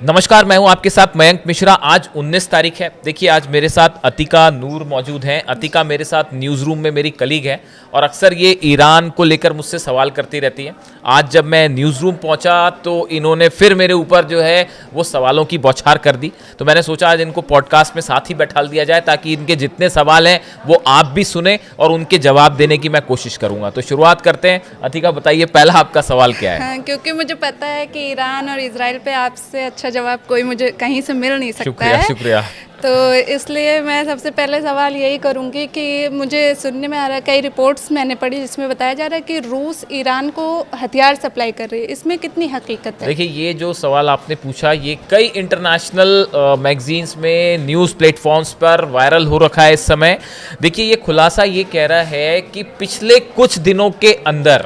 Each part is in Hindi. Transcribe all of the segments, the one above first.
नमस्कार, मैं हूं आपके साथ मयंक मिश्रा। आज 19 तारीख है। देखिए, आज मेरे साथ अतिका नूर मौजूद हैं। अतिका मेरे साथ न्यूज़ रूम में मेरी कलीग है और अक्सर ये ईरान को लेकर मुझसे सवाल करती रहती है। आज जब मैं न्यूज़ रूम पहुंचा तो इन्होंने फिर मेरे ऊपर जो है वो सवालों की बौछार कर दी। तो मैंने सोचा आज इनको पॉडकास्ट में साथ ही बैठाल दिया जाए ताकि इनके जितने सवाल हैं वो आप भी सुने और उनके जवाब देने की मैं कोशिश करूँगा। तो शुरुआत करते हैं। अतिका, बताइए पहला आपका सवाल क्या है? हाँ, क्योंकि मुझे पता है कि ईरान और इजराइल पे आपसे अच्छा जवाब कोई मुझे कहीं से मिल नहीं सकता शुक्रिया, है। शुक्रिया। तो इसलिए मैं सबसे पहले सवाल यही करूंगी कि मुझे सुनने में आ रहा है, कई रिपोर्ट्स मैंने पढ़ी जिसमें बताया जा रहा है कि रूस ईरान को हथियार सप्लाई कर रही है। इसमें कितनी हकीकत है? देखिए, ये जो सवाल आपने पूछा ये कई इंटरनेशनल मैगजीन्स में, न्यूज़ प्लेटफॉर्म्स पर वायरल हो रखा है इस समय। देखिए, ये खुलासा ये कह रहा है कि पिछले कुछ दिनों के अंदर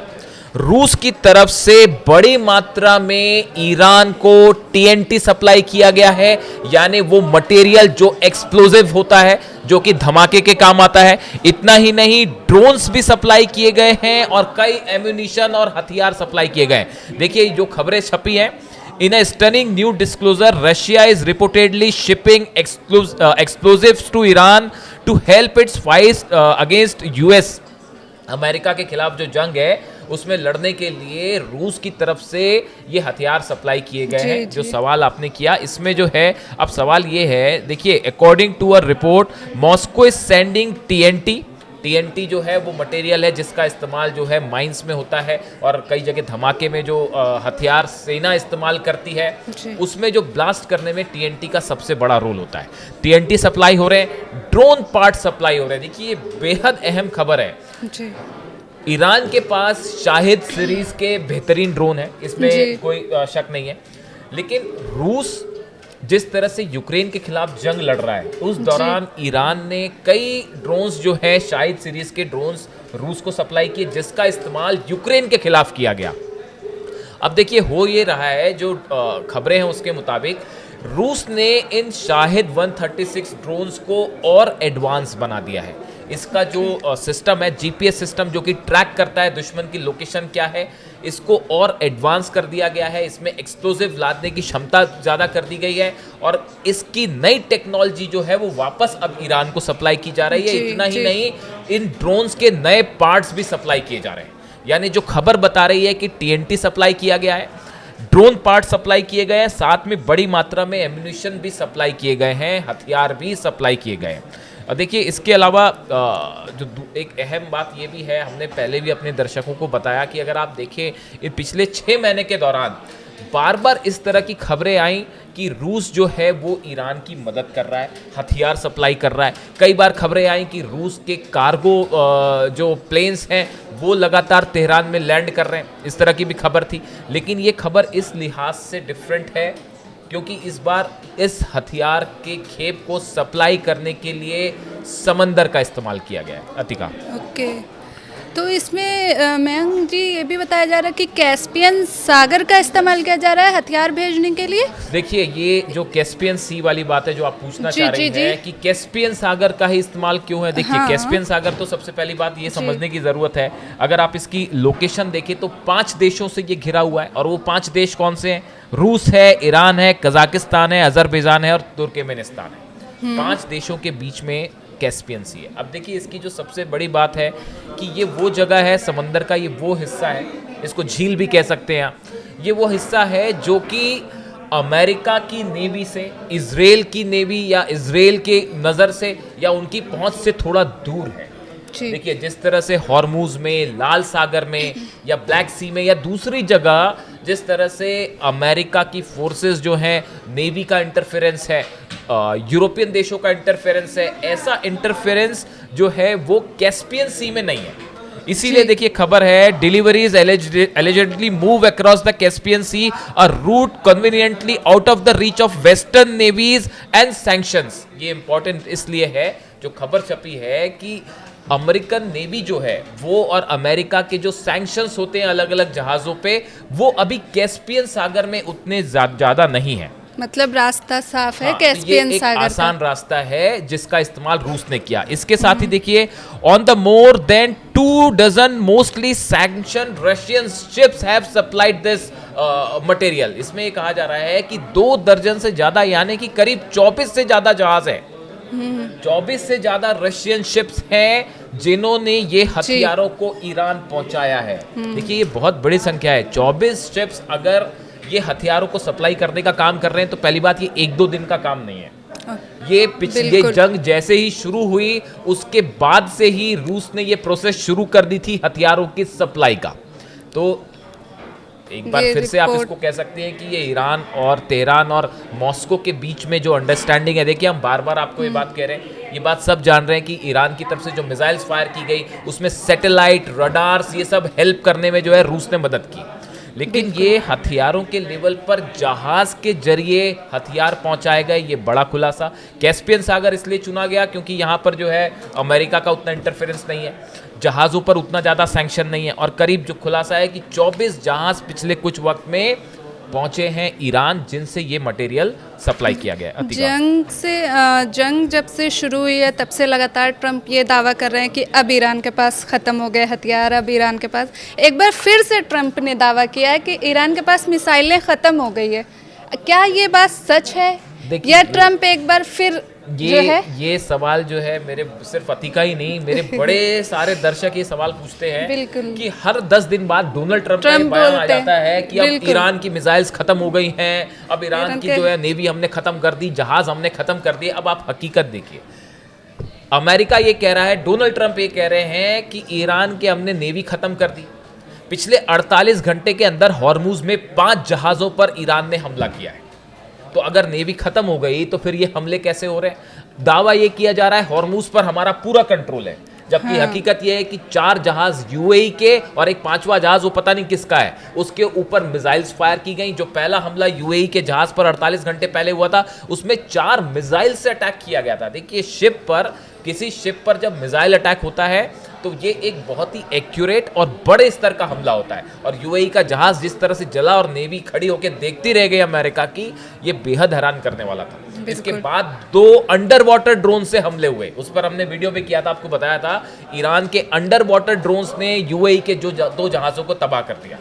रूस की तरफ से बड़ी मात्रा में ईरान को टीएनटी सप्लाई किया गया है, यानी वो मटेरियल जो एक्सप्लोजिव होता है, जो कि धमाके के काम आता है। इतना ही नहीं, ड्रोन्स भी सप्लाई किए गए हैं और कई एम्यूनिशन और हथियार सप्लाई किए गए हैं। देखिए, जो खबरें छपी हैं, in a stunning new disclosure, Russia is reportedly shipping explosives to Iran to help its fight against US। America के खिलाफ जो जंग है उसमें लड़ने के लिए रूस की तरफ से ये हथियार सप्लाई किए गए हैं। जो सवाल आपने किया इसमें जो है, अब सवाल ये है, देखिए, according to a report, Moscow is sending TNT. TNT जो है वो मटेरियल है जिसका इस्तेमाल जो है माइंस में होता है और कई जगह धमाके में जो हथियार सेना इस्तेमाल करती है उसमें जो ब्लास्ट करने में टीएनटी का सबसे बड़ा रोल होता है। टीएनटी सप्लाई हो रहे हैं, ड्रोन पार्ट सप्लाई हो रहे हैं। देखिए, ये बेहद अहम खबर है। जी। ईरान के पास शाहिद सीरीज के बेहतरीन ड्रोन है, इसमें कोई शक नहीं है। लेकिन रूस जिस तरह से यूक्रेन के खिलाफ जंग लड़ रहा है उस दौरान ईरान ने कई ड्रोन्स जो है शाहिद सीरीज के ड्रोन्स रूस को सप्लाई किए, जिसका इस्तेमाल यूक्रेन के खिलाफ किया गया। अब देखिए, हो ये रहा है, जो खबरें हैं उसके मुताबिक रूस ने इन शाहिद 136 ड्रोन्स को और एडवांस बना दिया है। इसका जो सिस्टम है, जीपीएस सिस्टम, जो कि ट्रैक करता है दुश्मन की लोकेशन क्या है, इसको और एडवांस कर दिया गया है। इसमें एक्सप्लोजिव लादने की क्षमता ज़्यादा कर दी गई है और इसकी नई टेक्नोलॉजी जो है वो वापस अब ईरान को सप्लाई की जा रही है। इतना ही नहीं, इन ड्रोन्स के नए पार्ट्स भी सप्लाई किए जा रहे हैं। यानी जो खबर बता रही है कि टीएनटी सप्लाई किया गया है, ड्रोन पार्ट सप्लाई किए गए हैं, साथ में बड़ी मात्रा में एम्यूनिशन भी सप्लाई किए गए हैं, हथियार भी सप्लाई किए गए हैं। देखिए, इसके अलावा जो एक अहम बात ये भी है, हमने पहले भी अपने दर्शकों को बताया कि अगर आप देखें पिछले 6 महीने के दौरान बार बार इस तरह की खबरें आई कि रूस जो है वो ईरान की मदद कर रहा है, हथियार सप्लाई कर रहा है। कई बार खबरें आई कि रूस के कार्गो जो प्लेन्स हैं वो लगातार तेहरान में लैंड कर रहे हैं, इस तरह की भी खबर थी। लेकिन ये खबर इस लिहाज से डिफरेंट है क्योंकि इस बार इस हथियार के खेप को सप्लाई करने के लिए समंदर का इस्तेमाल किया गया है। अतिका, ओके, तो इसमें मयंक जी ये भी बताया जा रहा है कि कैस्पियन सागर का इस्तेमाल किया जा रहा है हथियार भेजने के लिए। देखिए, ये जो कैस्पियन सी वाली बात है जो आप पूछना चाह रही हैं कि कैस्पियन सागर का ही इस्तेमाल क्यों है। देखिए, कैस्पियन सागर तो सबसे पहली बात ये समझने की ज़रूरत है, अगर आप इसकी लोकेशन देखें तो 5 देशों से ये घिरा हुआ है और वो 5 देश कौन से हैं? रूस है, ईरान है, कजाकिस्तान है, अजरबैजान है और तुर्कमेनिस्तान है। 5 देशों के बीच में कैस्पियन सी है। अब देखिए, इसकी जो सबसे बड़ी बात है कि ये वो जगह है समंदर का, ये वो हिस्सा है, इसको झील भी कह सकते हैं आप। ये वो हिस्सा है जो कि अमेरिका की नेवी से, इजराइल की नेवी या इजराइल के नज़र से या उनकी पहुंच से थोड़ा दूर है। देखिए, जिस तरह से हॉर्मूज में, लाल सागर में या ब्लैक सी में या दूसरी जगह जिस तरह से अमेरिका की फोर्सेस जो हैं, नेवी का इंटरफेरेंस है, यूरोपियन देशों का इंटरफेरेंस है, ऐसा इंटरफेरेंस जो है वो कैस्पियन सी में नहीं है। इसीलिए देखिए, खबर है, deliveries allegedly move across the Caspian Sea, a route conveniently out of the reach of western navies and sanctions. ये इंपॉर्टेंट इसलिए है, जो खबर छपी है कि अमेरिकन नेवी जो है वो और अमेरिका के जो सैंक्शंस होते हैं अलग अलग जहाजों पे, वो अभी कैस्पियन सागर में उतने ज्यादा नहीं है। मतलब रास्ता साफ है कैस्पियन सागर का। आसान रास्ता है जिसका इस्तेमाल रूस ने किया। इसके साथ ही देखिए, on the more than 2 dozen mostly sanction Russian ships have supplied this material. इसमें ये कहा जा रहा है कि 2 दर्जन से ज्यादा यानी कि करीब 24 से ज्यादा जहाज है, 24 से ज्यादा रशियन शिप्स हैं जिन्होंने ये हथियारों को ईरान पहुंचाया है। देखिए ये बहुत बड़ी संख्या है, 24 शिप्स अगर ये हथियारों को सप्लाई करने का काम कर रहे हैं तो पहली बात ये 1-2 दिन का काम नहीं है। ये पिछले जंग जैसे ही शुरू हुई उसके बाद से ही रूस ने ये प्रोसेस शुरू कर दी थी हथियारों की सप्लाई का। तो एक बार फिर से आप इसको कह सकते हैं कि ये ईरान और तेहरान और मॉस्को के बीच में जो अंडरस्टैंडिंग है, देखिए हम बार बार आपको ये बात कह रहे हैं, ये बात सब जान रहे हैं कि ईरान की तरफ से जो मिसाइल्स फायर की गई उसमें सैटेलाइट, रडार्स, ये सब हेल्प करने में जो है रूस ने मदद की। लेकिन ये हथियारों के लेवल पर जहाज के जरिए हथियार पहुंचाए गए, ये बड़ा खुलासा। कैस्पियन सागर इसलिए चुना गया क्योंकि यहाँ पर जो है अमेरिका का उतना इंटरफेरेंस नहीं है, जहाज़ों पर उतना ज़्यादा सैंक्शन नहीं है, और करीब जो खुलासा है कि 24 जहाज पिछले कुछ वक्त में पहुंचे हैं ईरान जिनसे ये मटेरियल सप्लाई किया गया। जंग जब से शुरू हुई है तब से लगातार ट्रंप ये दावा कर रहे हैं कि अब ईरान के पास ख़त्म हो गए हथियार, अब ईरान के पास, एक बार फिर से ट्रंप ने दावा किया है कि ईरान के पास मिसाइलें ख़त्म हो गई है। क्या ये बात सच है या ट्रंप एक बार फिर ये सवाल जो है मेरे सिर्फ अतिका ही नहीं, मेरे बड़े सारे दर्शक ये सवाल पूछते हैं कि हर 10 दिन बाद डोनाल्ड ट्रंप का बयान आ जाता है कि अब ईरान की मिसाइल्स खत्म हो गई हैं, अब ईरान की जो है नेवी हमने खत्म कर दी, जहाज हमने खत्म कर दिए। अब आप हकीकत देखिए, अमेरिका ये कह रहा है, डोनाल्ड ट्रंप ये कह रहे हैं कि ईरान के हमने नेवी खत्म कर दी। पिछले 48 घंटे के अंदर हॉर्मुज में 5 जहाजों पर ईरान ने हमला किया है। तो अगर नेवी खत्म हो गई तो फिर ये हमले कैसे हो रहे हैं? दावा ये किया जा रहा है हॉर्मुज पर हमारा पूरा कंट्रोल है, जबकि हकीकत ये है कि 4 जहाज यूएई के और एक 5वां जहाज वो पता नहीं किसका है, उसके ऊपर मिसाइल्स फायर की गई। जो पहला हमला यूएई के जहाज पर 48 घंटे पहले हुआ था उसमें 4 मिसाइल से अटैक किया गया था। देखिए शिप पर, किसी शिप पर जब मिसाइल अटैक होता है तो ये एक बहुत ही एक्यूरेट और बड़े स्तर का हमला होता है, और यूएई का जहाज जिस तरह से जला और नेवी खड़ी होकर देखती रह गई अमेरिका की, ये बेहद हैरान करने वाला था। इसके बाद 2 अंडर वाटर ड्रोन से हमले हुए, उस पर हमने वीडियो भी किया था, आपको बताया था। ईरान के अंडर वाटर ड्रोन्स ने यूएई के जो 2 जहाजों को तबाह कर दिया।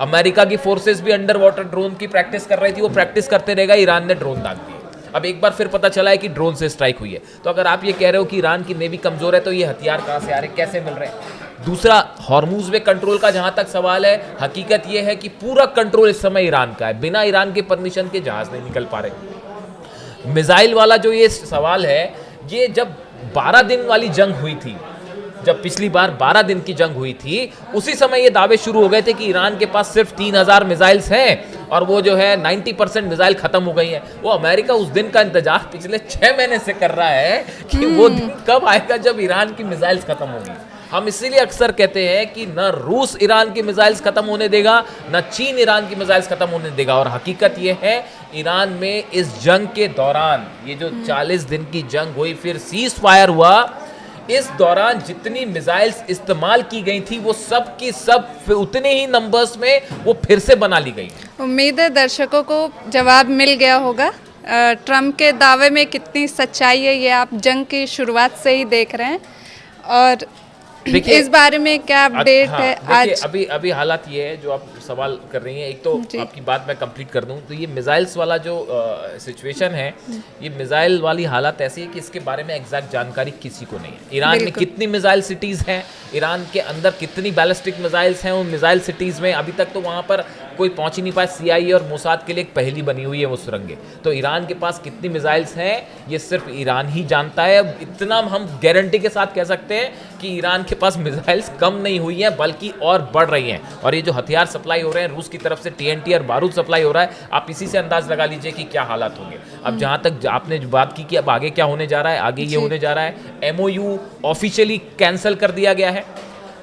अमेरिका की फोर्सेस भी अंडर वाटर ड्रोन की प्रैक्टिस कर रही थी, वो प्रैक्टिस करते रहेगा, ईरान ने ड्रोन दाग दिए। अब एक बार फिर पता चला है कि ड्रोन से स्ट्राइक हुई है। तो अगर आप ये कह रहे हो कि ईरान की नेवी कमजोर है तो ये हथियार कहां से आ रहे, कैसे मिल रहे हैं? दूसरा, हॉर्मुज में कंट्रोल का जहां तक सवाल है, हकीकत ये है कि पूरा कंट्रोल इस समय ईरान का है, बिना ईरान के परमिशन के जहाज नहीं निकल पा रहे। मिसाइल वाला जो ये सवाल है, ये जब 12 दिन वाली जंग हुई थी, जब पिछली बार 12 दिन की जंग हुई थी, उसी समय ये दावे शुरू हो गए थे कि ईरान के पास सिर्फ 3000 मिसाइल्स हैं और वो जो है 90% मिसाइल खत्म हो गई हैं। वो अमेरिका उस दिन का इंतजार पिछले 6 महीने से कर रहा है कि वो दिन कब आएगा जब ईरान की मिसाइल्स खत्म होगी। हम इसीलिए अक्सर कहते हैं कि न रूस ईरान की मिसाइल्स खत्म होने देगा, न चीन ईरान की मिसाइल्स खत्म होने देगा। और हकीकत ये है, ईरान में इस जंग के दौरान, ये जो 40 दिन की जंग हुई, फिर सीज फायर हुआ, इस दौरान जितनी मिसाइल्स इस्तेमाल की गई थी वो सब की सब उतने ही नंबर्स में वो फिर से बना ली गई। उम्मीद है दर्शकों को जवाब मिल गया होगा ट्रंप के दावे में कितनी सच्चाई है, ये आप जंग की शुरुआत से ही देख रहे हैं। और इस बारे में क्या अपडेट है आज? अभी हालात ये है जो आप सवाल कर रही हैं, एक तो आपकी बात मैं कंप्लीट कर दूं तो ये मिसाइल्स वाला जो सिचुएशन है, ये मिसाइल वाली हालत ऐसी है कि इसके बारे में एग्जैक्ट जानकारी किसी को नहीं है। ईरान में कितनी मिसाइल सिटीज़ हैं, ईरान के अंदर कितनी बैलिस्टिक मिसाइल्स हैं, उन मिसाइल सिटीज़ में अभी तक तो वहाँ पर कोई पहुँच ही नहीं पाया। CIA और मोसाद के लिए एक पहेली बनी हुई है वो सुरंगें। तो ईरान के पास कितनी मिसाइल्स हैं ये सिर्फ ईरान ही जानता है। अब इतना हम गारंटी के साथ कह सकते हैं कि ईरान के पास मिसाइल्स कम नहीं हुई हैं बल्कि और बढ़ रही हैं। और ये जो हथियार सप्लाई हो रहे हैं रूस की तरफ से, TNT और बारूद सप्लाई हो रहा है, आप इसी से अंदाज लगा लीजिए कि क्या हालात होंगे। अब जहाँ तक आपने जो बात की कि अब आगे क्या होने जा रहा है, आगे ये होने जा रहा है, MOU ऑफिशियली कैंसिल कर दिया गया है।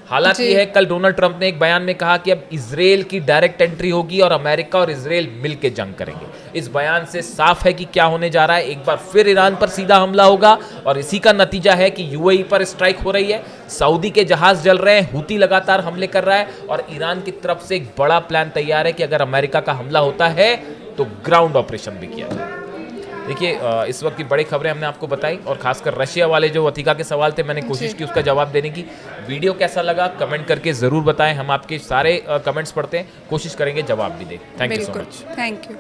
हालात ये है, कल डोनाल्ड ट्रंप ने एक बयान में कहा कि अब इजराइल की डायरेक्ट एंट्री होगी और अमेरिका और इजराइल मिलकर जंग करेंगे। इस बयान से साफ है कि क्या होने जा रहा है, एक बार फिर ईरान पर सीधा हमला होगा और इसी का नतीजा है कि UAE पर स्ट्राइक हो रही है, सऊदी के जहाज जल रहे हैं, हूती लगातार हमले कर रहा है और ईरान की तरफ से एक बड़ा प्लान तैयार है कि अगर अमेरिका का हमला होता है तो ग्राउंड ऑपरेशन भी किया जाए। देखिए इस वक्त की बड़ी खबरें हमने आपको बताई, और खासकर रशिया वाले जो वतीका के सवाल थे मैंने कोशिश की उसका जवाब देने की। वीडियो कैसा लगा कमेंट करके ज़रूर बताएं, हम आपके सारे कमेंट्स पढ़ते हैं, कोशिश करेंगे जवाब भी दें। थैंक यू सो बिल्कुल, मच। Thank you.